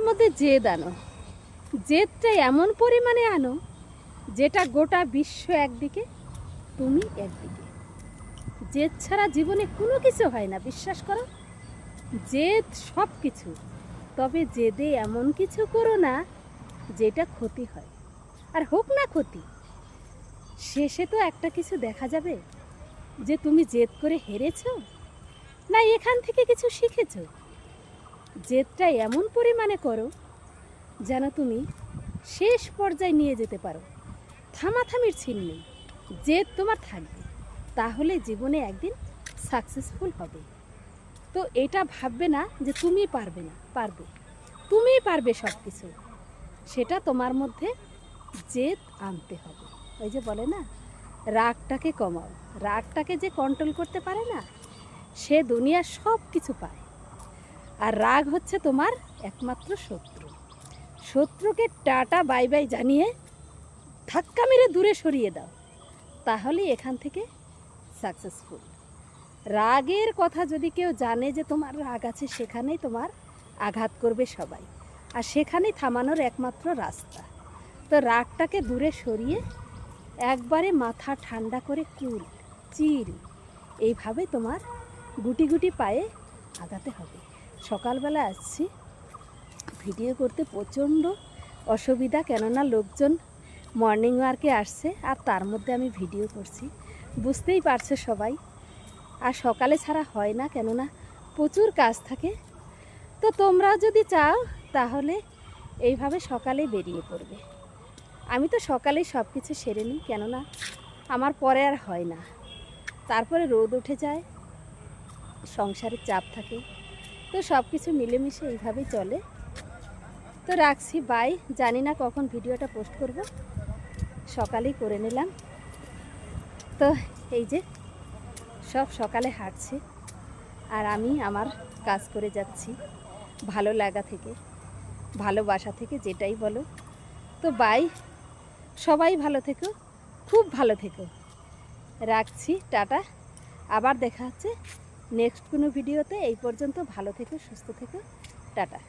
মধ্যে জেদ আনো, জেদটা এমন পরিমাণে আনো যেটা গোটা বিশ্ব একদিকে, তুমি একদিকে। জেদ ছাড়া জীবনে কোনো কিছু হয় না, বিশ্বাস করো। জেদ সব কিছু, তবে জেদে এমন কিছু করো না যেটা ক্ষতি হয়। আর হোক না ক্ষতি, শেষে তো একটা কিছু দেখা যাবে যে তুমি জেদ করে হেরেছো না এখান থেকে কিছু শিখেছো। জেদটা এমন পরিমাণে করো যেন তুমি শেষ পর্যায়ে নিয়ে যেতে পারো। থামাথামির ছিন নেই, জেদ তোমার থাকবে, তাহলে জীবনে একদিন সাকসেসফুল হবে। তো এটা ভাববে না যে তুমি পারবে না, পারবে, তুমি পারবে সব কিছু। সেটা তোমার মধ্যে জেদ আনতে হবে। ওই যে বলে না, রাগটাকে কমাও। রাগটাকে যে কন্ট্রোল করতে পারে না, সে দুনিয়ার সব কিছু পায়। আর রাগ হচ্ছে তোমার একমাত্র শত্রু। শত্রুকে টাটা বাই বাই জানিয়ে ধাক্কা মেরে দূরে সরিয়ে দাও, তাহলে এখান থেকে সাকসেসফুল। রাগের কথা যদি কেউ জানে যে তোমার রাগ আছে, সেখানেই তোমার আঘাত করবে সবাই, আর সেখানেই থামানোর একমাত্র রাস্তা। তো রাগটাকে দূরে সরিয়ে একবারে মাথা ঠান্ডা করে কুল চিল এইভাবে তোমার গুটি গুটি পায়ে আগাতে হবে। সকালবেলা আসছি, ভিডিও করতে প্রচণ্ড অসুবিধা, কেননা লোকজন মর্নিং ওয়ার্কে আসছে আর তার মধ্যে আমি ভিডিও করছি, বুঝতেই পারছো সবাই। আর সকালে ছাড়া হয় না, কেননা প্রচুর কাজ থাকে। তো তোমরাও যদি চাও তাহলে এইভাবে সকালে বেরিয়ে পড়বে। আমি তো সকালেই সব কিছু সেরে নিই, কেননা আমার পরে আর হয় না। তারপরে রোদ উঠে যায়, সংসারের চাপ থাকে, তো সব কিছু মিলেমিশে এইভাবেই চলে। তো রাখছি, বাই। জানি না কখন ভিডিওটা পোস্ট করব, সকালেই করে নিলাম। তো এই যে সব সকালে হাঁটছে আর আমি আমার কাজ করে যাচ্ছি, ভালো লাগা থেকে, ভালোবাসা থেকে, যেটাই বলো। তো বাই, সবাই ভালো থেকো, খুব ভালো থেকো। রাখছি, টাটা। আবার দেখা হচ্ছে নেক্সট কোনো ভিডিওতে। এই পর্যন্ত ভালো থেকো, সুস্থ থেকো, টাটা।